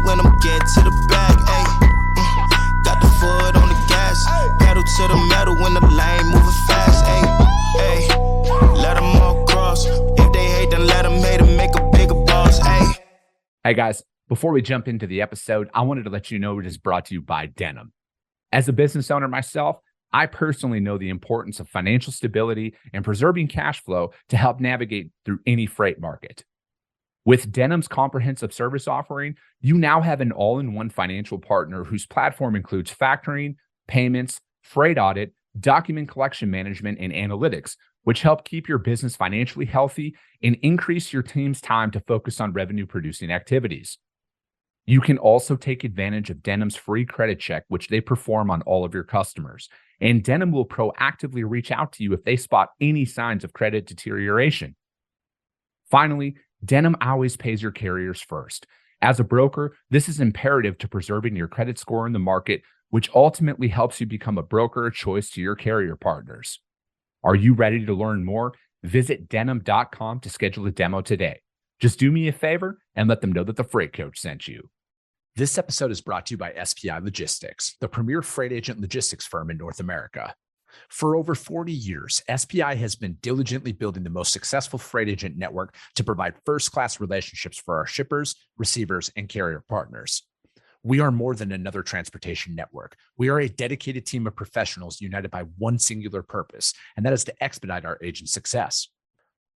when I'm getting to the bag, ayy. Got the foot on the gas, pedal to the metal when the lane moving fast, ayy. Ayy, let them all cross. If they hate, then let them hate and make a bigger boss, ayy. Hey guys, before we jump into the episode, I wanted to let you know it is brought to you by Denim. As a business owner myself, I personally know the importance of financial stability and preserving cash flow to help navigate through any freight market. With Denim's comprehensive service offering, you now have an all-in-one financial partner whose platform includes factoring, payments, freight audit, document collection management, and analytics, which help keep your business financially healthy and increase your team's time to focus on revenue-producing activities. You can also take advantage of Denim's free credit check, which they perform on all of your customers. And Denim will proactively reach out to you if they spot any signs of credit deterioration. Finally, Denim always pays your carriers first. As a broker, this is imperative to preserving your credit score in the market, which ultimately helps you become a broker of choice to your carrier partners. Are you ready to learn more? Visit denim.com to schedule a demo today. Just do me a favor and let them know that the Freight Coach sent you. This episode is brought to you by SPI Logistics, the premier freight agent logistics firm in North America. For over 40 years, SPI has been diligently building the most successful freight agent network to provide first-class relationships for our shippers, receivers, and carrier partners. We are more than another transportation network. We are a dedicated team of professionals united by one singular purpose, and that is to expedite our agents' success.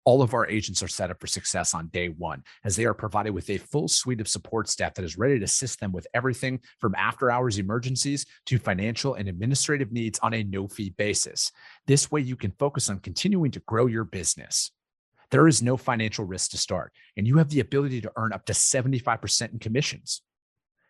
All of our agents are set up for success on day one, as they are provided with a full suite of support staff that is ready to assist them with everything from after-hours emergencies to financial and administrative needs on a no-fee basis. This way, you can focus on continuing to grow your business. There is no financial risk to start, and you have the ability to earn up to 75% in commissions.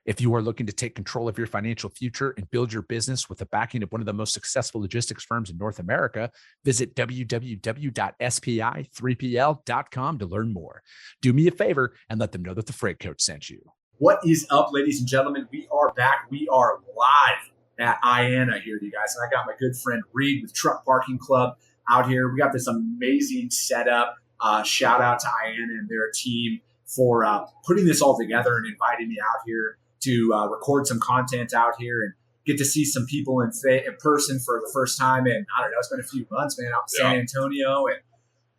If you are looking to take control of your financial future and build your business with the backing of one of the most successful logistics firms in North America, visit www.spi3pl.com to learn more. Do me a favor and let them know that the Freight Coach sent you. What is up, ladies and gentlemen? We are back. We are live at IANA here, you guys. And I got my good friend Reed with Truck Parking Club out here. We got this amazing setup. Shout out to IANA and their team for putting this all together and inviting me out here to record some content out here and get to see some people in person for the first time. And I don't know, it's been a few months, man, out in San Antonio. And,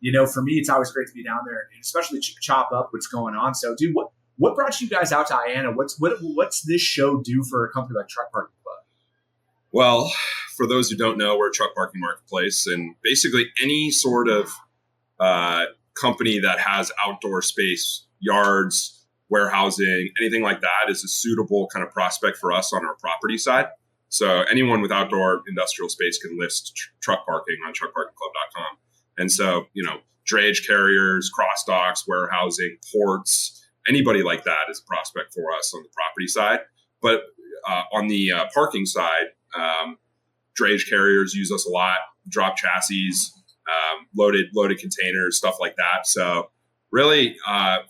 you know, for me, it's always great to be down there and especially chop up what's going on. So, dude, what brought you guys out to IANA? What's this show do for a company like Truck Parking Club? Well, for those who don't know, we're a truck parking marketplace. And basically any sort of company that has outdoor space, yards, warehousing, anything like that is a suitable kind of prospect for us on our property side. So anyone with outdoor industrial space can list truck parking on truckparkingclub.com. And so, you know, drayage carriers, cross docks, warehousing, ports, anybody like that is a prospect for us on the property side. But on the parking side, drayage carriers use us a lot, drop chassis, loaded containers, stuff like that. So really,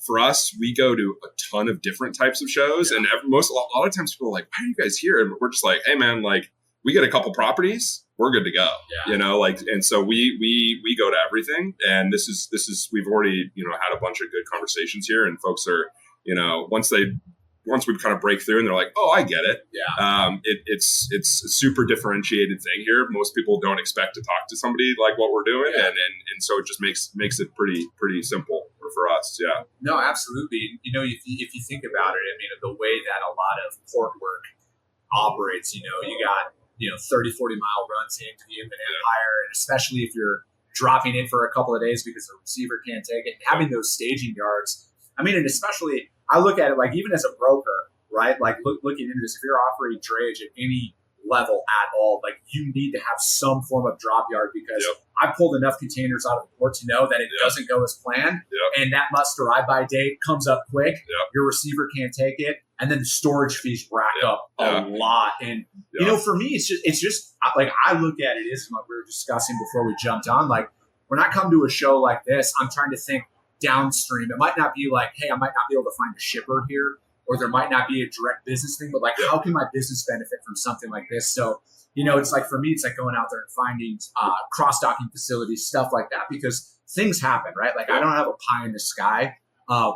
for us, we go to a ton of different types of shows, and a lot of times people are like, "Why are you guys here?" And we're just like, "Hey, man, like we get a couple properties, we're good to go." You know, like, and so we go to everything, and this is we've already had a bunch of good conversations here, and folks are once we kind of break through and they're like, "Oh, I get it." It's a super differentiated thing here. Most people don't expect to talk to somebody like what we're doing, and so it just makes it pretty simple for us. Yeah. No, absolutely. You know, if you think about it, I mean, the way that a lot of port work operates, you got 30, 40 mile runs into the Inland Empire, and especially if you're dropping it for a couple of days because the receiver can't take it, having those staging yards. I mean, and especially I look at it like even as a broker, right? Like looking into this, if you're offering drayage at any level at all, like you need to have some form of drop yard because I pulled enough containers out of the port to know that it doesn't go as planned. And that must arrive by date comes up quick. Your receiver can't take it. And then the storage fees rack up a lot. And, for me, it's just like I look at it is like we were discussing before we jumped on, like when I come to a show like this, I'm trying to think downstream. It might not be like, hey, I might not be able to find a shipper here, or there might not be a direct business thing, but like, how can my business benefit from something like this? So, it's like, for me, it's like going out there and finding cross-docking facilities, stuff like that, because things happen, right? Like I don't have a pie in the sky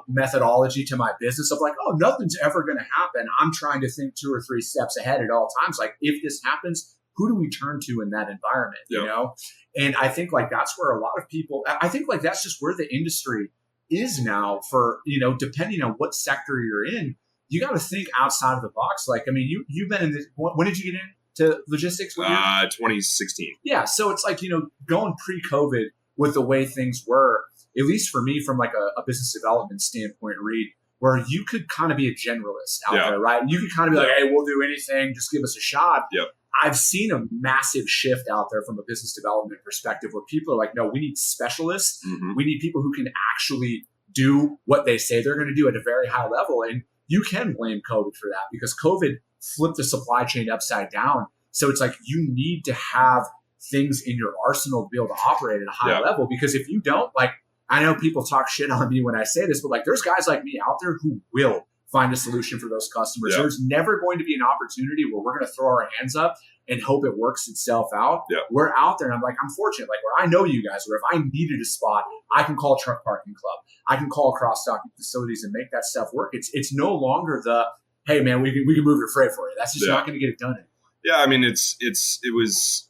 methodology to my business of like, oh, nothing's ever going to happen. I'm trying to think 2 or 3 steps ahead at all times. Like, if this happens, who do we turn to in that environment? Yep. You know? And I think like that's where a lot of people, I think like that's just where the industry is now for, you know, depending on what sector you're in, you got to think outside of the box. Like, I mean, you've been in this, when did you get into logistics? 2016. Yeah. So it's like, you know, going pre-COVID with the way things were, at least for me from like a business development standpoint, Reed, where you could kind of be a generalist out there, right? You could kind of be like, hey, we'll do anything, just give us a shot. Yep. I've seen a massive shift out there from a business development perspective where people are like, no, we need specialists. Mm-hmm. We need people who can actually do what they say they're going to do at a very high level. And you can blame COVID for that because COVID flipped the supply chain upside down. So it's like you need to have things in your arsenal to be able to operate at a high level, because if you don't, like, I know people talk shit on me when I say this, but like there's guys like me out there who will find a solution for those customers. Yeah. There's never going to be an opportunity where we're going to throw our hands up and hope it works itself out. Yeah. We're out there and I'm like, I'm fortunate, like where I know you guys, where if I needed a spot, I can call Truck Parking Club. I can call cross-docking facilities and make that stuff work. It's no longer the, hey man, we can move your freight for you. That's just not going to get it done anymore. Yeah. I mean, it was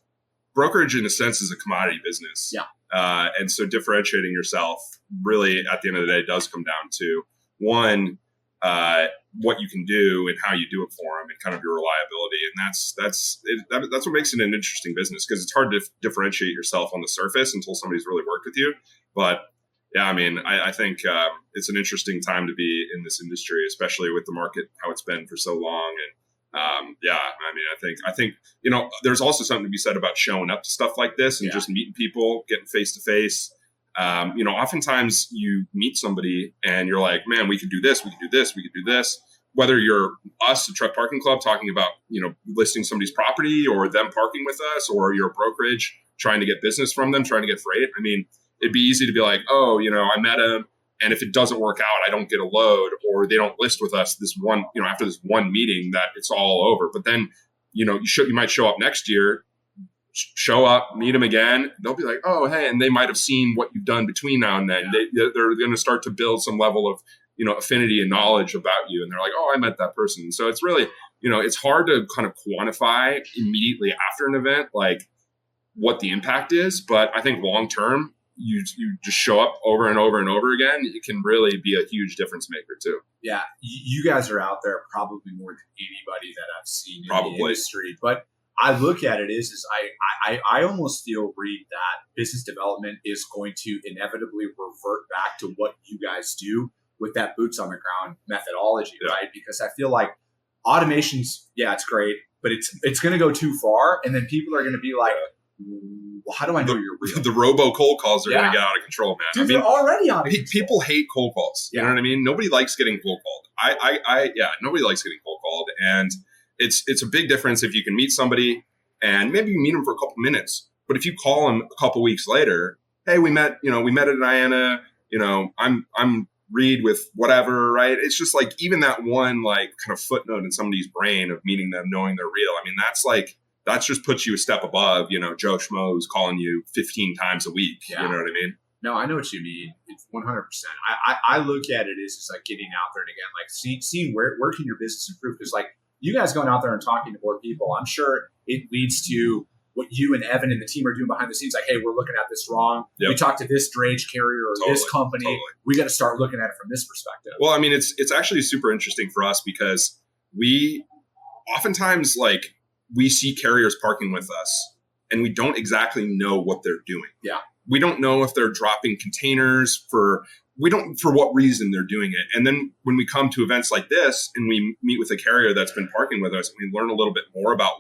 brokerage in a sense is a commodity business. Yeah. And so differentiating yourself really at the end of the day does come down to one, what you can do and how you do it for them and kind of your reliability. And that's what makes it an interesting business, because it's hard to differentiate yourself on the surface until somebody's really worked with you. But yeah, I mean, I think it's an interesting time to be in this industry, especially with the market, how it's been for so long. And yeah, I mean, I think, you know, there's also something to be said about showing up to stuff like this and just meeting people, getting face to face. You know, oftentimes you meet somebody and you're like, man, we could do this, we could do this, we could do this. Whether you're us, a Truck Parking Club, talking about, you know, listing somebody's property or them parking with us, or you're a brokerage trying to get business from them, trying to get freight. I mean, it'd be easy to be like, oh, you know, I met him, and if it doesn't work out, I don't get a load, or they don't list with us this one, you know, after this one meeting, that it's all over. But then, you know, you might show up next year, show up, meet them again. They'll be like, oh, hey, and they might have seen what you've done between now and then. They're going to start to build some level of, you know, affinity and knowledge about you. And they're like, oh, I met that person. So it's really, you know, it's hard to kind of quantify immediately after an event, like what the impact is. But I think long term, you just show up over and over and over again, it can really be a huge difference maker too. Yeah. You guys are out there probably more than anybody that I've seen in the industry. But I look at it is I almost feel, Reed, that business development is going to inevitably revert back to what you guys do with that boots on the ground methodology, right? Because I feel like automation's, it's great, but it's going to go too far. And then people are going to be like, well, how do I know you're real? The robo cold calls are going to get out of control, man. Dude, they're already out of control. People hate cold calls. You know what I mean? Nobody likes getting cold called. Nobody likes getting cold called. And it's a big difference if you can meet somebody and maybe you meet them for a couple minutes. But if you call them a couple weeks later, hey, we met at IANA, you know, I'm Reed with whatever, right? It's just like even that one like kind of footnote in somebody's brain of meeting them, knowing they're real. I mean, that's just puts you a step above, you know, Joe Schmo who's calling you 15 times a week. Yeah. You know what I mean? No, I know what you mean. It's 100%. I look at it as just like getting out there and again, like seeing where can your business improve? Because like you guys going out there and talking to more people, I'm sure it leads to what you and Evan and the team are doing behind the scenes. Like, hey, we're looking at this wrong. Yep. We talked to this drayage carrier or this company. We got to start looking at it from this perspective. Well, I mean, it's actually super interesting for us because we oftentimes like we see carriers parking with us and we don't exactly know what they're doing. Yeah. We don't know if they're dropping containers for what reason they're doing it. And then when we come to events like this and we meet with a carrier that's been parking with us, we learn a little bit more about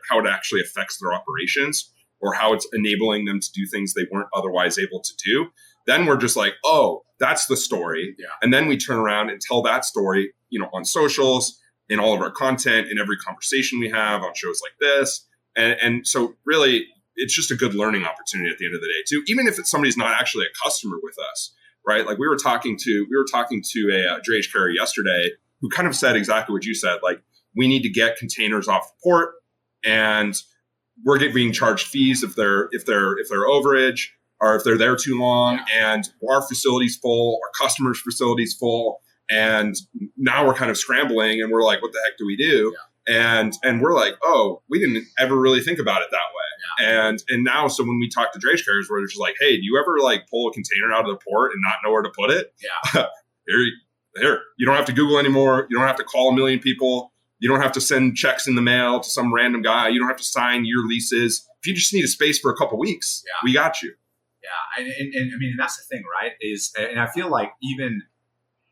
how it actually affects their operations or how it's enabling them to do things they weren't otherwise able to do. Then we're just like, oh, that's the story. Yeah. And then we turn around and tell that story, you know, on socials, in all of our content, in every conversation we have on shows like this. And so really, it's just a good learning opportunity at the end of the day too, even if somebody's not actually a customer with us, right? Like we were talking to a drayage carrier yesterday who kind of said exactly what you said. Like we need to get containers off the port and we're being charged fees if they're overage. or if they're there too long, and our facility's full, our customers' facility's full, and now we're kind of scrambling, and we're like, what the heck do we do? And we're like, oh, we didn't ever really think about it that way. And now, so when we talk to drayage carriers, we're just like, hey, do you ever like pull a container out of the port and not know where to put it? Here, you don't have to Google anymore. You don't have to call a million people. You don't have to send checks in the mail to some random guy. You don't have to sign your leases. If you just need a space for a couple weeks, we got you. Yeah. And I mean, that's the thing, right? And I feel like even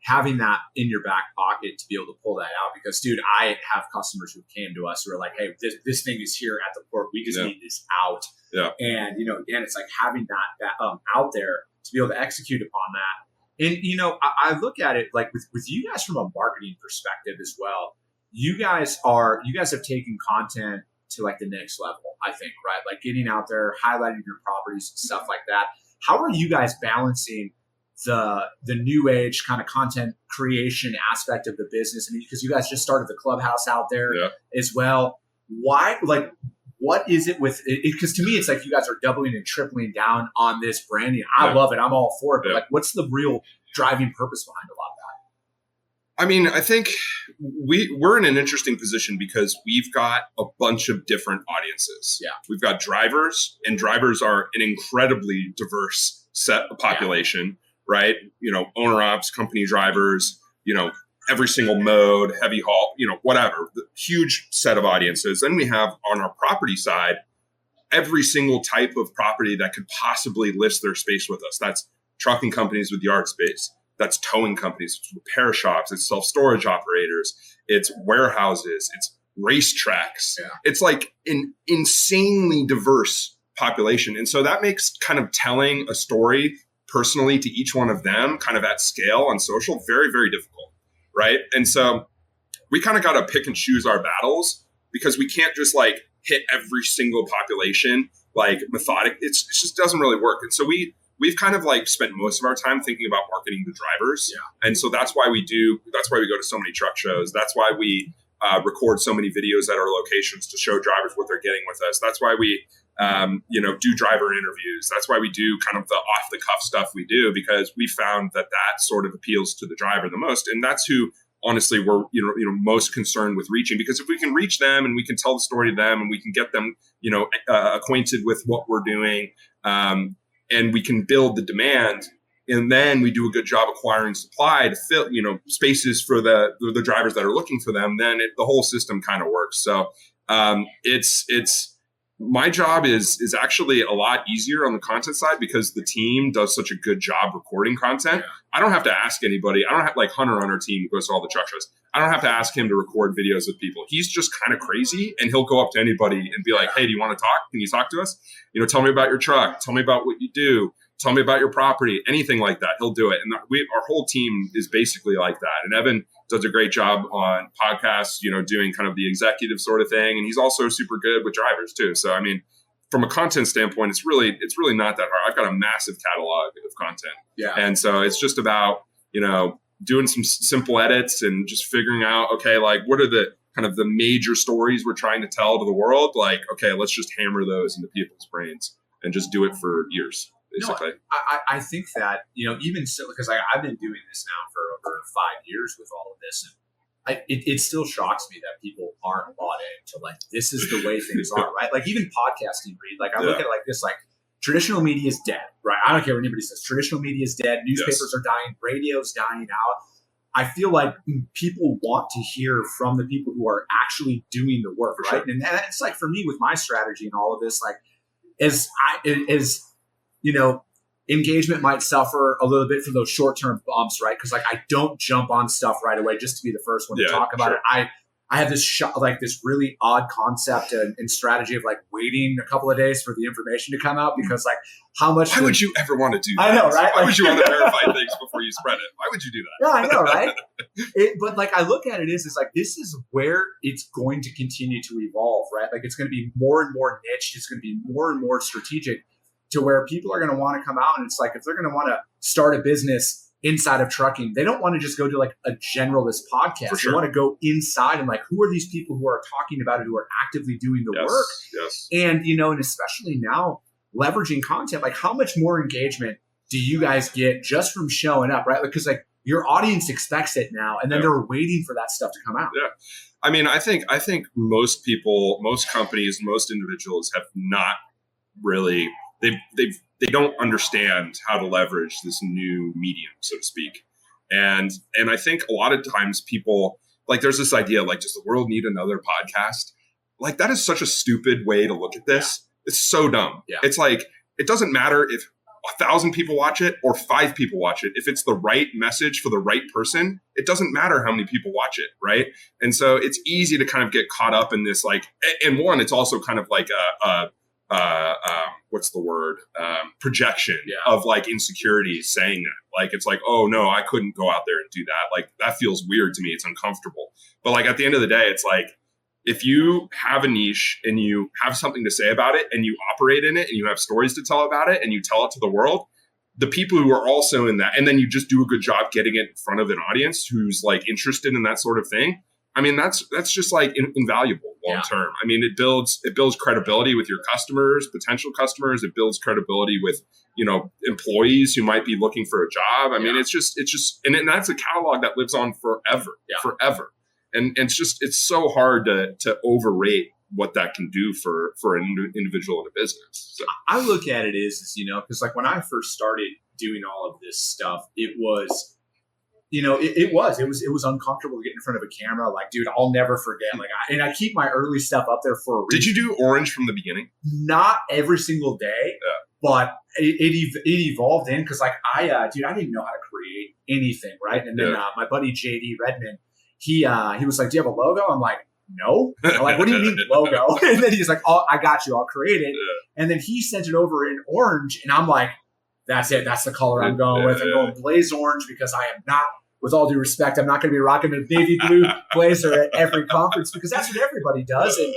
having that in your back pocket to be able to pull that out, because dude, I have customers who came to us who are like, hey, this thing is here at the port. We just need this out. Yeah. And, again, it's like having that out there to be able to execute upon that. And, I look at it like with you guys from a marketing perspective as well. You guys have taken content to like the next level, I think, right? Like getting out there, highlighting your properties and stuff like that. How are you guys balancing the new age kind of content creation aspect of the business? I mean, because you guys just started the clubhouse out there as well. Why, like, what is it with it? Because to me, it's like you guys are doubling and tripling down on this branding. I love it. I'm all for it. But like, what's the real driving purpose behind a lot of that? I mean, I think we're in an interesting position because we've got a bunch of different audiences. Yeah. We've got drivers, and drivers are an incredibly diverse set of population, right? Owner ops, company drivers, every single mode, heavy haul, whatever, the huge set of audiences. Then we have on our property side, every single type of property that could possibly list their space with us. That's trucking companies with yard space. That's towing companies, it's repair shops, it's self-storage operators, it's warehouses, it's racetracks. Yeah. It's like an insanely diverse population. And so that makes kind of telling a story personally to each one of them kind of at scale on social very, very difficult, right? And so we kind of got to pick and choose our battles because we can't just like hit every single population like methodic. It just doesn't really work. And so we've kind of like spent most of our time thinking about marketing to drivers. Yeah. And so that's why we go to so many truck shows. That's why we record so many videos at our locations to show drivers what they're getting with us. That's why we, do driver interviews. That's why we do kind of the off the cuff stuff we do, because we found that sort of appeals to the driver the most. And that's who, honestly, we're, most concerned with reaching, because if we can reach them and we can tell the story to them and we can get them, acquainted with what we're doing, and we can build the demand, and then we do a good job acquiring supply to fill, spaces for the drivers that are looking for them, then the whole system kind of works. So it's my job is actually a lot easier on the content side because the team does such a good job recording content. Yeah. I don't have to ask anybody. I don't have like Hunter on our team who goes to all the truck shows. I don't have to ask him to record videos with people. He's just kind of crazy, and he'll go up to anybody and be like, hey, do you want to talk? Can you talk to us? Tell me about your truck. Tell me about what you do. Tell me about your property, anything like that. He'll do it. And our whole team is basically like that. And Evan does a great job on podcasts, doing kind of the executive sort of thing. And he's also super good with drivers too. So, I mean, from a content standpoint, it's really not that hard. I've got a massive catalog of content. Yeah. And so it's just about, doing some simple edits and just figuring out, okay, like what are the kind of the major stories we're trying to tell to the world? Like, okay, let's just hammer those into people's brains and just do it for years. Basically. No, I think that, even so, because I've been doing this now for over 5 years with all of this, and it still shocks me that people aren't bought into like, this is the way things are, right? Like even podcasting, Reed, like I look at it like this, like traditional media is dead, right? I don't care what anybody says. Traditional media is dead. Newspapers are dying. Radio's dying out. I feel like people want to hear from the people who are actually doing the work, right? Sure. And it's like for me with my strategy and all of this, like engagement might suffer a little bit for those short-term bumps, right? Because like I don't jump on stuff right away just to be the first one to talk about it. I have this this really odd concept and strategy of like waiting a couple of days for the information to come out, because like how much why would you ever want to do that? I know, right? Why would you want to verify things before you spread it? Why would you do that? Yeah, I know, right? But like I look at it is like this is where it's going to continue to evolve, right? Like it's going to be more and more niche. It's going to be more and more strategic to where people are going to want to come out. And it's like if they're going to want to start a business inside of trucking, they don't want to just go to like a generalist podcast. Sure. They want to go inside and like, who are these people who are talking about it, who are actively doing the work? Yes. And, and especially now leveraging content, like how much more engagement do you guys get just from showing up, right? Because like your audience expects it now, and then they're waiting for that stuff to come out. Yeah. I mean, I think most people, most companies, most individuals have not really, they don't understand how to leverage this new medium, so to speak. And I think a lot of times people, like, there's this idea, like, does the world need another podcast? Like, that is such a stupid way to look at this. Yeah. It's so dumb. Yeah. It's like, it doesn't matter if 1,000 people watch it or 5 people watch it. If it's the right message for the right person, it doesn't matter how many people watch it, right? And so it's easy to kind of get caught up in this, like, and one, it's also kind of like what's the word? Projection of like insecurities saying that. Like, it's like, oh no, I couldn't go out there and do that. Like, that feels weird to me. It's uncomfortable. But like, at the end of the day, it's like, if you have a niche and you have something to say about it and you operate in it and you have stories to tell about it and you tell it to the world, the people who are also in that, and then you just do a good job getting it in front of an audience who's like interested in that sort of thing. I mean, that's just like invaluable long term. I mean, it builds credibility with your customers, potential customers. It builds credibility with, you know, employees who might be looking for a job. I mean, it's just, and that's a catalog that lives on forever. And it's so hard to overrate what that can do for an individual in a business. So I look at it is, you know, because like when I first started doing all of this stuff, it was, you know, it was uncomfortable to get in front of a camera. Like, dude, I'll never forget. Like, I keep my early stuff up there for a reason. Did you do Orange from the beginning? Not every single day, but it evolved in, because like I didn't know how to create anything, right? And then my buddy JD Redmond, he was like, "Do you have a logo?" I'm like, "No." I'm like, "What do you mean logo?" And then he's like, "Oh, I got you. I'll create it." Yeah. And then he sent it over in orange, and I'm like, "That's it. That's the color I'm going with. I'm going blaze orange, because I am not, with all due respect, I'm not going to be rocking a navy blue blazer at every conference, because that's what everybody does." And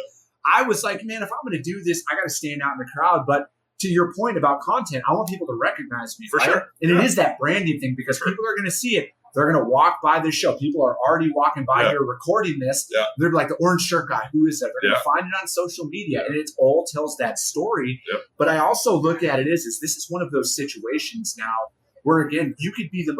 I was like, man, if I'm going to do this, I got to stand out in the crowd. But to your point about content, I want people to recognize me. For sure. And it is that branding thing, because people are going to see it. They're going to walk by this show. People are already walking by here recording this. Yeah. They're like, the orange shirt guy, who is that? They're going to find it on social media, and it all tells that story. Yep. But I also look at it as this is one of those situations now where, again, you could be the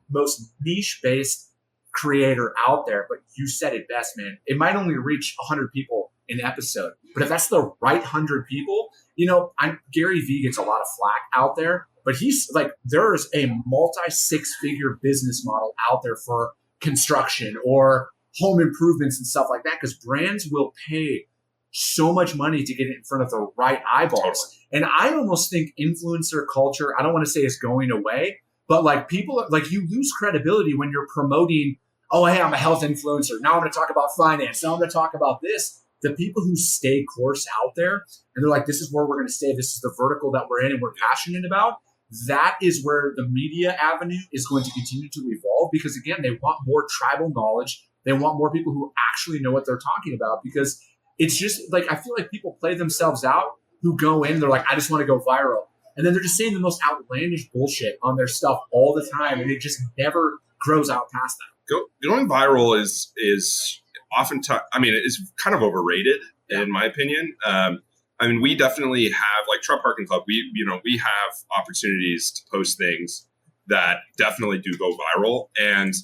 most niche-based creator out there, but you said it best, man. It might only reach 100 people an episode, but if that's the right 100 people, you know, Gary Vee gets a lot of flack out there. But he's like, there's a multi-6-figure business model out there for construction or home improvements and stuff like that, because brands will pay so much money to get it in front of the right eyeballs. And I almost think influencer culture, I don't want to say it's going away, but like people, like you lose credibility when you're promoting, oh, hey, I'm a health influencer. Now I'm going to talk about finance. Now I'm going to talk about this. The people who stay course out there and they're like, this is where we're going to stay. This is the vertical that we're in and we're passionate about. That is where the media avenue is going to continue to evolve, because, again, they want more tribal knowledge. They want more people who actually know what they're talking about, because it's just like, I feel like people play themselves out who go in, they're like, I just want to go viral. And then they're just saying the most outlandish bullshit on their stuff all the time. And it just never grows out past that. Going viral is often, I mean, it is kind of overrated in my opinion. I mean, we definitely have, like Truck Parking Club, we have opportunities to post things that definitely do go viral. And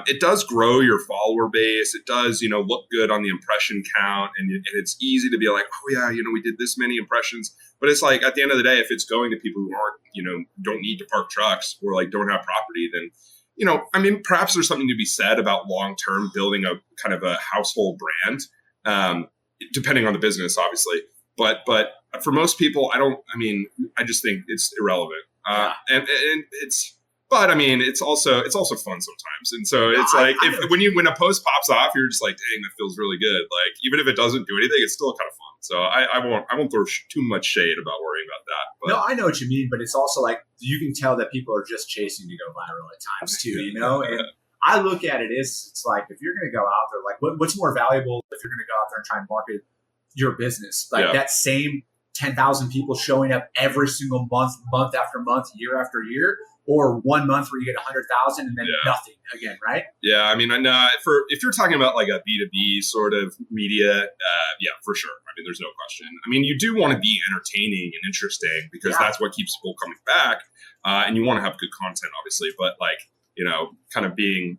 it does grow your follower base. It does, you know, look good on the impression count. And it's easy to be like, oh yeah, you know, we did this many impressions. But it's like, at the end of the day, if it's going to people who aren't, you know, don't need to park trucks or like don't have property, then, you know, I mean, perhaps there's something to be said about long-term building a kind of a household brand, depending on the business, obviously. But for most people, I just think it's irrelevant. And it's, but I mean, it's also fun sometimes. And so it's when a post pops off, you're just like, dang, that feels really good. Like, even if it doesn't do anything, it's still kind of fun. So I won't throw too much shade about worrying about that. But. No, I know what you mean, but it's also like, you can tell that people are just chasing to go viral at times too, you know? And I look at it as, it's like, if you're going to go out there, like what's more valuable if you're going to go out there and try and market your business, like that same 10,000 people showing up every single month after month, year after year, or 1 month where you get 100,000 and then nothing again, right? Yeah, I mean, if you're talking about like a B2B sort of media, yeah, for sure. I mean, there's no question. I mean, you do want to be entertaining and interesting because that's what keeps people coming back, and you want to have good content, obviously. But like, kind of being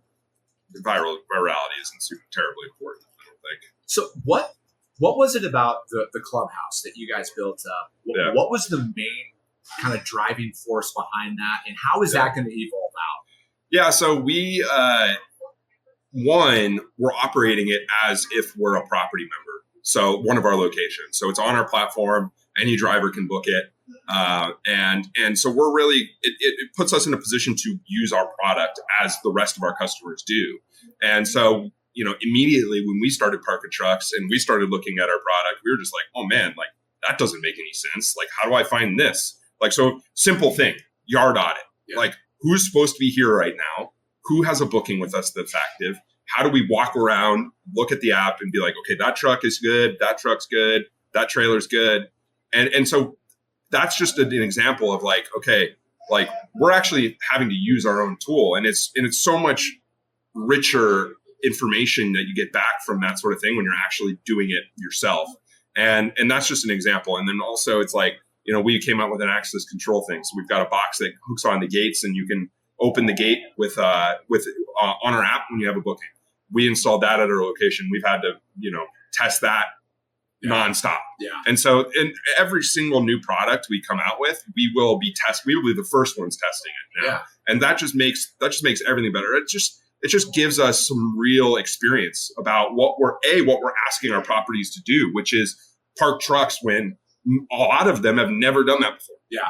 virality isn't super terribly important, I don't think. So what was it about the clubhouse that you guys built up? What was the main kind of driving force behind that, and how is that going to evolve out? Yeah, so we're operating it as if we're a property member. So one of our locations. So it's on our platform. Any driver can book it. And so we're really, it puts us in a position to use our product as the rest of our customers do. And so, immediately when we started parking trucks and we started looking at our product, we were just like, oh man, like that doesn't make any sense. Like, how do I find this? Like, so simple thing, yard audit. Yeah. Like, who's supposed to be here right now? Who has a booking with us that's active? How do we walk around, look at the app and be like, okay, that truck is good. That truck's good. That trailer's good. And so that's just an example of like, okay, like we're actually having to use our own tool. And it's so much richer information that you get back from that sort of thing when you're actually doing it yourself. And that's just an example. And then also it's like, we came out with an access control thing. So we've got a box that hooks on the gates and you can open the gate with on our app when you have a booking. We installed that at our location. We've had to, test that nonstop. Yeah. And so in every single new product we come out with, we will be the first ones testing it now. Yeah. And that just makes everything better. It just gives us some real experience about what we're asking our properties to do, which is park trucks when a lot of them have never done that before. Yeah.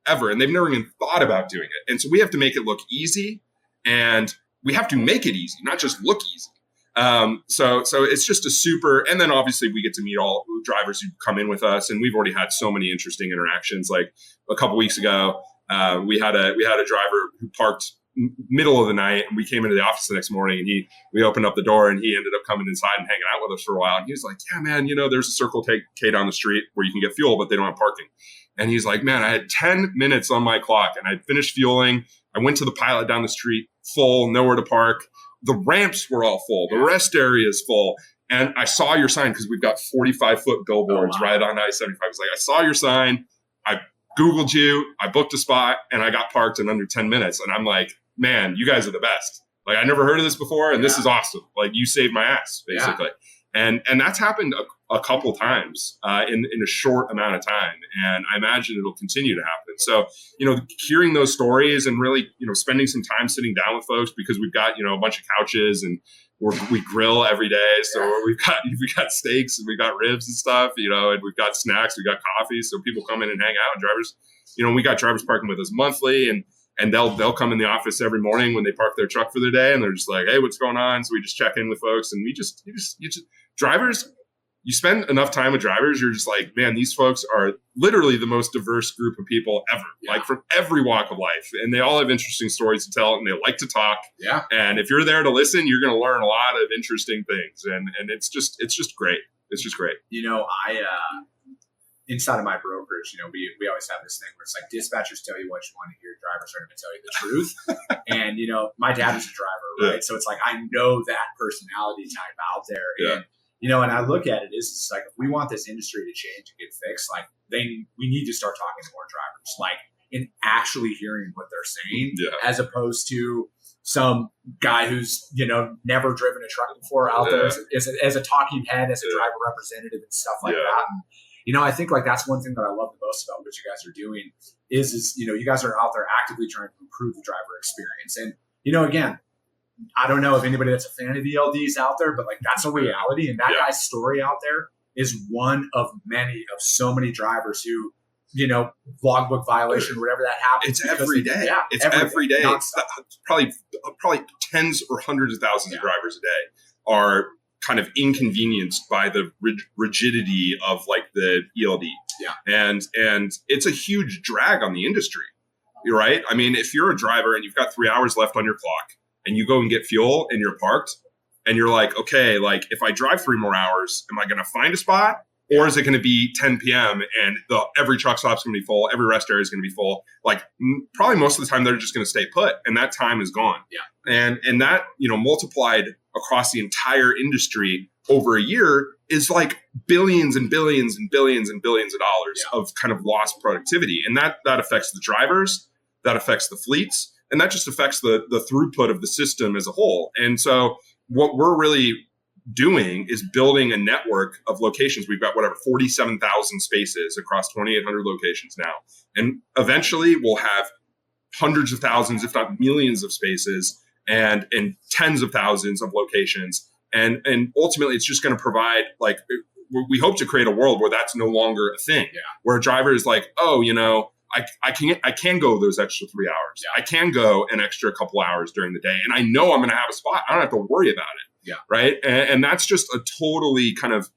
Ever. And they've never even thought about doing it. And so we have to make it look easy, and we have to make it easy, not just look easy. So it's just a super, and then obviously we get to meet all drivers who come in with us, and we've already had so many interesting interactions. Like a couple weeks ago, we had a driver who parked middle of the night, and we came into the office the next morning, and we opened up the door, and he ended up coming inside and hanging out with us for a while. And he was like, yeah, man, there's a Circle K down the street where you can get fuel, but they don't have parking. And he's like, man, I had 10 minutes on my clock and I'd finished fueling. I went to the Pilot down the street, full, nowhere to park. The ramps were all full. The rest area is full. And I saw your sign because we've got 45-foot billboards right on I-75. It's like, I saw your sign. I Googled you. I booked a spot and I got parked in under 10 minutes. And I'm like, man, you guys are the best. Like, I never heard of this before. And this is awesome. Like, you saved my ass, basically. Yeah. And that's happened a couple times in a short amount of time. And I imagine it'll continue to happen. So, hearing those stories and really, spending some time sitting down with folks, because we've got, a bunch of couches and we grill every day. So we've got steaks and we've got ribs and stuff, and we've got snacks, we got coffee. So people come in and hang out. Drivers, we got drivers parking with us monthly, and they'll come in the office every morning when they park their truck for the day, and they're just like, hey, what's going on? So we just check in with folks, and you just drivers, you spend enough time with drivers, you're just like, man, these folks are literally the most diverse group of people ever, like from every walk of life. And they all have interesting stories to tell, and they like to talk. Yeah. And if you're there to listen, you're going to learn a lot of interesting things. And it's just great. It's just great. I, inside of my brokerage, we always have this thing where it's like dispatchers tell you what you want to hear, drivers are going to tell you the truth. And, my dad is a driver, right? Yeah. So it's like, I know that personality type out there. Yeah. And, and I look at it's like, if we want this industry to change and get fixed, like we need to start talking to more drivers, like, and actually hearing what they're saying, as opposed to some guy who's, never driven a truck before out there as a talking head, as a driver representative and stuff like that. And, I think like that's one thing that I love the most about what you guys are doing is, you guys are out there actively trying to improve the driver experience. And, again, I don't know if anybody that's a fan of ELDs out there, but like that's a reality. And that guy's story out there is one of many of so many drivers who, logbook violation, whatever that happens. It's every day. Yeah, it's every day. Probably tens or hundreds of thousands of drivers a day are kind of inconvenienced by the rigidity of like the ELD. Yeah. And it's a huge drag on the industry, right? I mean, if you're a driver and you've got 3 hours left on your clock and you go and get fuel and you're parked and you're like, okay, like if I drive 3 more hours, am I going to find a spot Or is it going to be 10 p.m. and every truck stop's going to be full, every rest area is going to be full? Like probably most of the time they're just going to stay put, and that time is gone. Yeah. And that, multiplied across the entire industry over a year is like billions and billions and billions and billions of dollars of kind of lost productivity. And that affects the drivers, that affects the fleets, and that just affects the throughput of the system as a whole. And so what we're really doing is building a network of locations. We've got 47,000 spaces across 2,800 locations now. And eventually we'll have hundreds of thousands, if not millions of spaces and tens of thousands of locations. And ultimately it's just going to provide, like, we hope to create a world where that's no longer a thing, where a driver is like, oh, I can go those extra 3 hours. I can go an extra couple hours during the day. And I know I'm going to have a spot. I don't have to worry about it. Yeah. Right. And that's just a totally kind of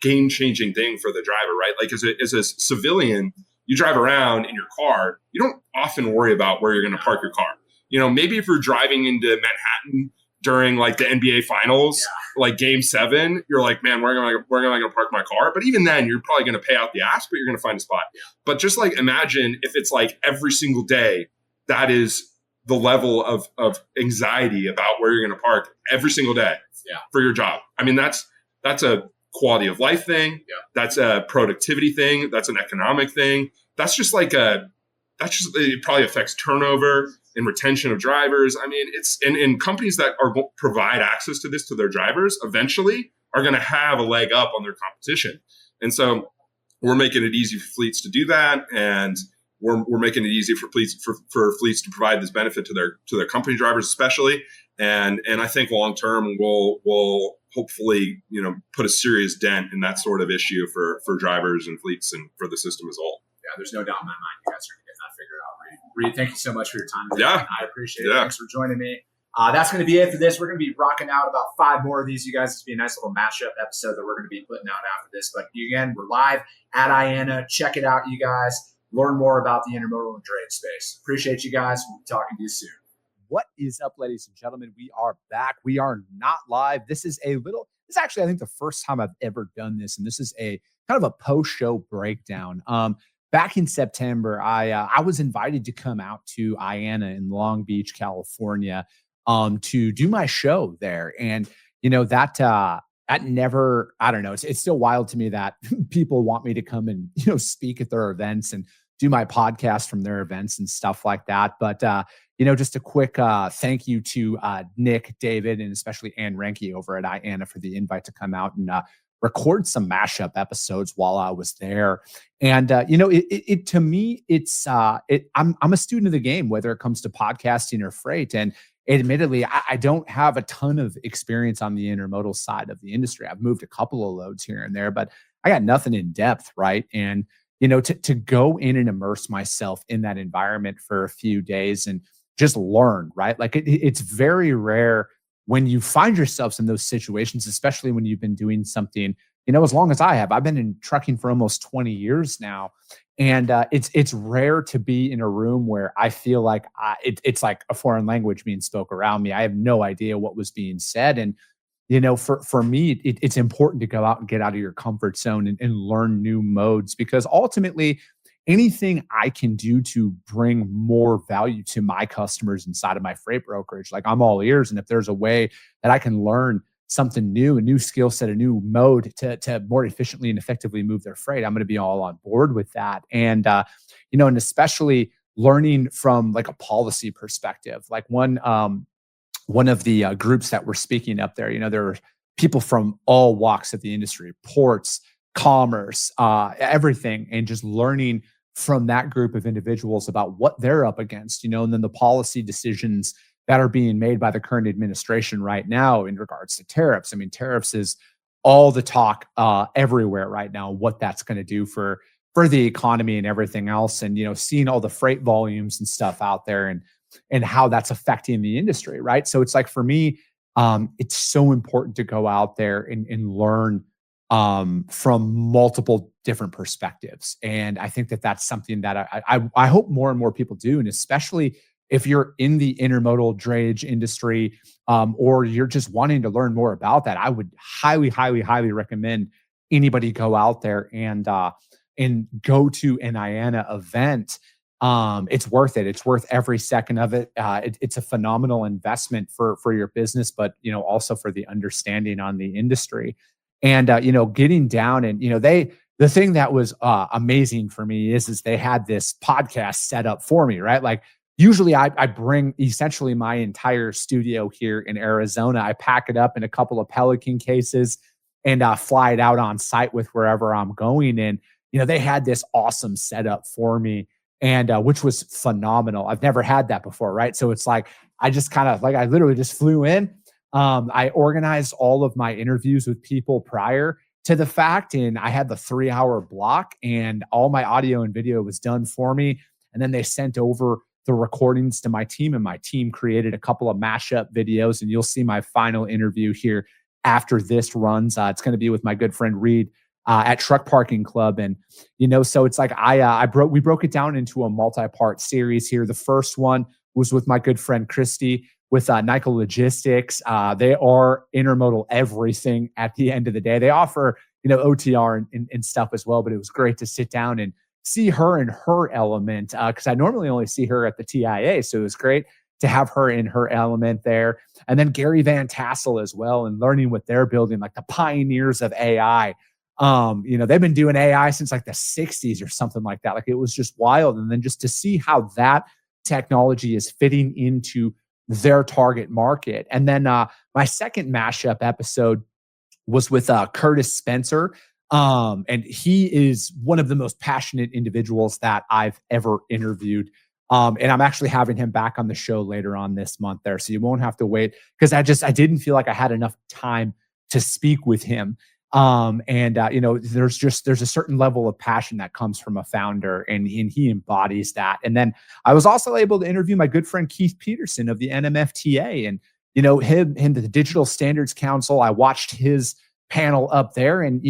game changing thing for the driver, right? Like as a civilian, you drive around in your car, you don't often worry about where you're going to park your car. Maybe if you're driving into Manhattan during like the NBA finals, like game 7, you're like, man, where am I going to park my car? But even then you're probably going to pay out the ass, but you're going to find a spot. Yeah. But just like imagine if it's like every single day, that is the level of anxiety about where you're going to park every single day for your job. I mean, that's a quality of life thing. Yeah. That's a productivity thing. That's an economic thing. That's just like it probably affects turnover and retention of drivers. I mean, and companies that provide access to this to their drivers eventually are going to have a leg up on their competition. And so we're making it easy for fleets to do that. And we're making it easy for fleets to provide this benefit to their company drivers, especially. And I think long term we'll hopefully put a serious dent in that sort of issue for drivers and fleets and for the system as a whole. Yeah, there's no doubt in my mind you guys are going to get that figured out. Reed, thank you so much for your time today. Yeah, I appreciate it. Thanks for joining me. That's going to be it for this. We're going to be rocking out about 5 more of these. You guys, it's be a nice little mashup episode that we're going to be putting out after this. But again, we're live at IANA. Check it out, you guys. Learn more about the intermodal and drayage space. Appreciate you guys. We'll be talking to you soon. What is up, ladies and gentlemen? We are back. We are not live. This is actually, I think, the first time I've ever done this. And this is a kind of a post-show breakdown. Back in September, I was invited to come out to IANA in Long Beach, California, to do my show there. And, that never, I don't know, it's still wild to me that people want me to come and, speak at their events and do my podcast from their events and stuff like that. But, just a quick thank you to Nick, David, and especially Ann Renke over at IANA for the invite to come out and record some mashup episodes while I was there. And, to me, I'm a student of the game, whether it comes to podcasting or freight. And admittedly, I don't have a ton of experience on the intermodal side of the industry. I've moved a couple of loads here and there, but I got nothing in depth, right? And, to go in and immerse myself in that environment for a few days and just learn, right? Like it's very rare when you find yourselves in those situations, especially when you've been doing something, as long as I have. I've been in trucking for almost 20 years now. And it's rare to be in a room where I feel like it's like a foreign language being spoke around me. I have no idea what was being said. And, for me, it's important to go out and get out of your comfort zone and learn new modes, because ultimately anything I can do to bring more value to my customers inside of my freight brokerage, like I'm all ears. And if there's a way that I can learn something new, a new skill set, a new mode to more efficiently and effectively move their freight, I'm going to be all on board with that. And, and especially learning from like a policy perspective, like one of the groups that were speaking up there, there were people from all walks of the industry, ports, commerce, everything, and just learning from that group of individuals about what they're up against, and then the policy decisions that are being made by the current administration right now in regards to tariffs. I mean, tariffs is all the talk everywhere right now, what that's going to do for the economy and everything else. And, seeing all the freight volumes and stuff out there and how that's affecting the industry, right? So it's like, for me, it's so important to go out there and learn from multiple different perspectives. And I think that that's something that I hope more and more people do. And especially if you're in the intermodal drayage industry, or you're just wanting to learn more about that, I would highly, highly, highly recommend anybody go out there and go to an IANA event. It's worth it. It's worth every second of it. It's a phenomenal investment for your business, but also for the understanding on the industry, and getting down and the thing that was amazing for me is they had this podcast set up for me, right? Like usually I bring essentially my entire studio here in Arizona. I pack it up in a couple of Pelican cases and fly it out on site with wherever I'm going. And they had this awesome setup for me, and which was phenomenal. I've never had that before, right? So it's like I just kind of like I literally just flew in. I organized all of my interviews with people prior to the fact, and I had the 3-hour block, and all my audio and video was done for me. And then they sent over the recordings to my team, and my team created a couple of mashup videos. And you'll see my final interview here after this runs. It's going to be with my good friend Reed at Truck Parking Club. And so it's like we broke it down into a multi-part series here. The first one was with my good friend Christy with Nike Logistics. They are intermodal everything at the end of the day. They offer OTR and stuff as well, but it was great to sit down and see her in her element, because I normally only see her at the TIA. So it was great to have her in her element there. And then Gary Van Tassel as well, and learning what they're building, like the pioneers of AI. They've been doing AI since like the 60s or something like that. Like it was just wild. And then just to see how that technology is fitting into their target market. And then my second mashup episode was with Curtis Spencer. And he is one of the most passionate individuals that I've ever interviewed. And I'm actually having him back on the show later on this month there. So you won't have to wait, because I didn't feel like I had enough time to speak with him. There's a certain level of passion that comes from a founder, and he embodies that. And then I was also able to interview my good friend Keith Peterson of the NMFTA, and him the Digital Standards Council. I watched his panel up there, and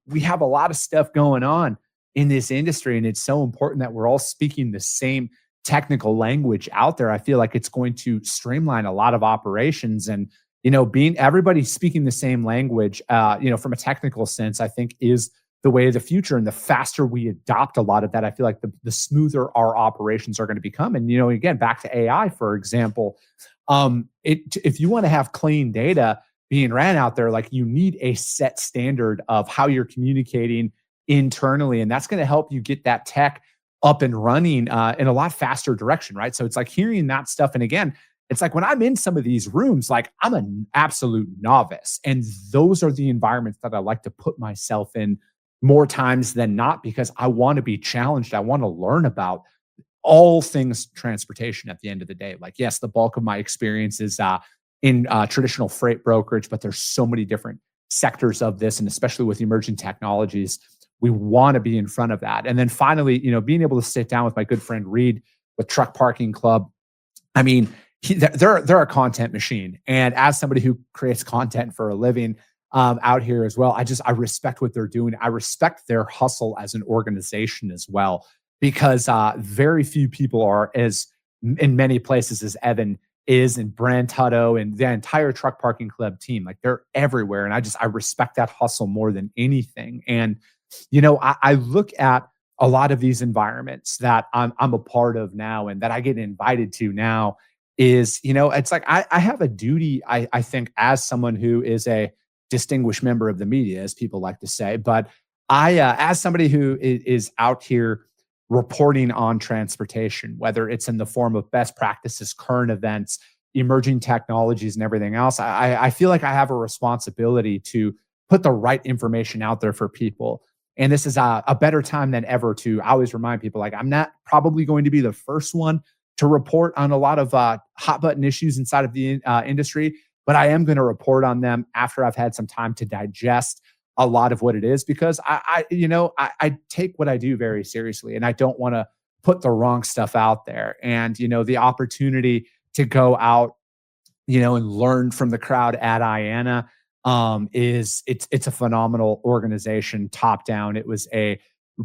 we have a lot of stuff going on in this industry, and it's so important that we're all speaking the same technical language out there. I feel like it's going to streamline a lot of operations, and being everybody speaking the same language, from a technical sense, I think is the way of the future. And the faster we adopt a lot of that, I feel like the smoother our operations are going to become. And, again, back to AI, for example, if you want to have clean data being ran out there, like you need a set standard of how you're communicating internally. And that's going to help you get that tech up and running in a lot faster direction, right? So it's like hearing that stuff. And again, it's like when I'm in some of these rooms, like I'm an absolute novice. And those are the environments that I like to put myself in more times than not, because I want to be challenged. I want to learn about all things transportation at the end of the day. Like, yes, the bulk of my experience is in traditional freight brokerage, but there's so many different sectors of this. And especially with emerging technologies, we want to be in front of that. And then finally, being able to sit down with my good friend Reed with Truck Parking Club. I mean, they're a content machine. And as somebody who creates content for a living out here as well, I respect what they're doing. I respect their hustle as an organization as well, because very few people are as in many places as Evan is, and Brent Hutto and the entire Truck Parking Club team. Like they're everywhere. And I respect that hustle more than anything. And, I look at a lot of these environments that I'm a part of now and that I get invited to now is, it's like I have a duty, I think, as someone who is a distinguished member of the media, as people like to say, but as somebody who is out here reporting on transportation, whether it's in the form of best practices, current events, emerging technologies, and everything else, I feel like I have a responsibility to put the right information out there for people. And this is a better time than ever to always remind people, like, I'm not probably going to be the first one to report on a lot of hot button issues inside of the industry, but I am going to report on them after I've had some time to digest a lot of what it is, because I take what I do very seriously, and I don't want to put the wrong stuff out there. And, the opportunity to go out, and learn from the crowd at IANA it's a phenomenal organization, top down. It was a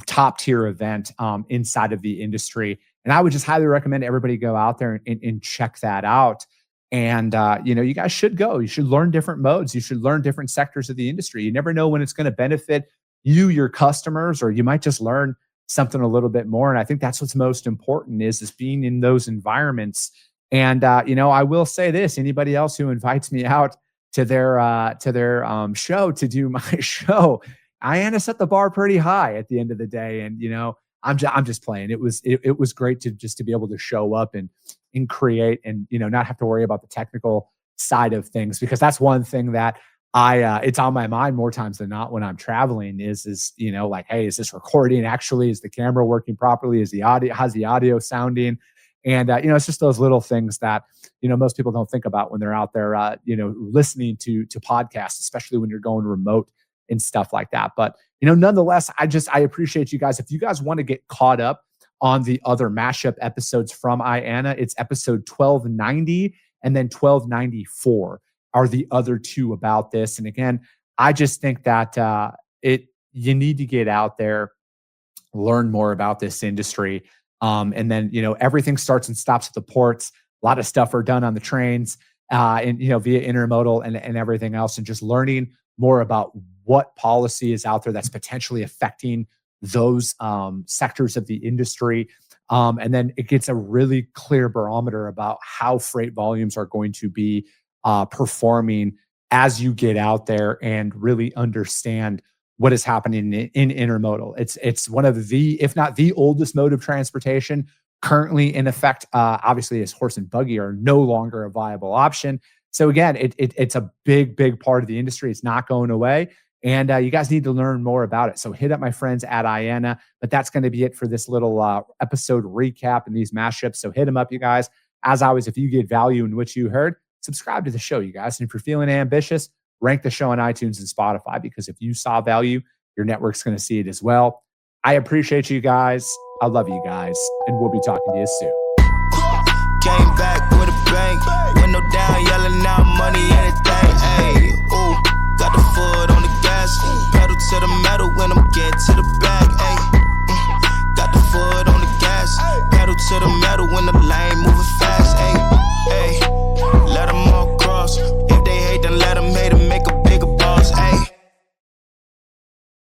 top tier event inside of the industry. And I would just highly recommend everybody go out there and check that out. And, you guys should go. You should learn different modes. You should learn different sectors of the industry. You never know when it's going to benefit your customers, or you might just learn something a little bit more. And I think that's what's most important is being in those environments. And, I will say this, anybody else who invites me out to their show to do my show, IANA set the bar pretty high at the end of the day. And, I'm just playing. It was great to be able to show up and create and, not have to worry about the technical side of things, because that's one thing that it's on my mind more times than not when I'm traveling is, like, hey, is this recording actually? Is the camera working properly? How's the audio sounding? And, it's just those little things that, most people don't think about when they're out there, listening to podcasts, especially when you're going remote and stuff like that. But, nonetheless, I appreciate you guys. If you guys want to get caught up on the other mashup episodes from IANA, it's episode 1290 and then 1294 are the other two about this. And again, I just think that you need to get out there, learn more about this industry. And then, everything starts and stops at the ports. A lot of stuff are done on the trains and, via intermodal and everything else. And just learning more about what policy is out there that's potentially affecting those sectors of the industry. And then it gets a really clear barometer about how freight volumes are going to be performing as you get out there and really understand what is happening in intermodal. It's one of the, if not the oldest mode of transportation currently in effect. Obviously, as horse and buggy are no longer a viable option. So again, it's a big part of the industry. It's not going away. And you guys need to learn more about it. So hit up my friends at IANA. But that's going to be it for this little episode recap and these mashups. So hit them up, you guys. As always, if you get value in what you heard, subscribe to the show, you guys. And if you're feeling ambitious, rank the show on iTunes and Spotify, because if you saw value, your network's going to see it as well. I appreciate you guys. I love you guys. And we'll be talking to you soon. Came back with a bang. Window down, yelling out money, anything. Ayy, ooh, got the foot on the gas. Pedal to the metal when I'm getting to the bag. Ayy, got the foot on the gas. Pedal to the metal when the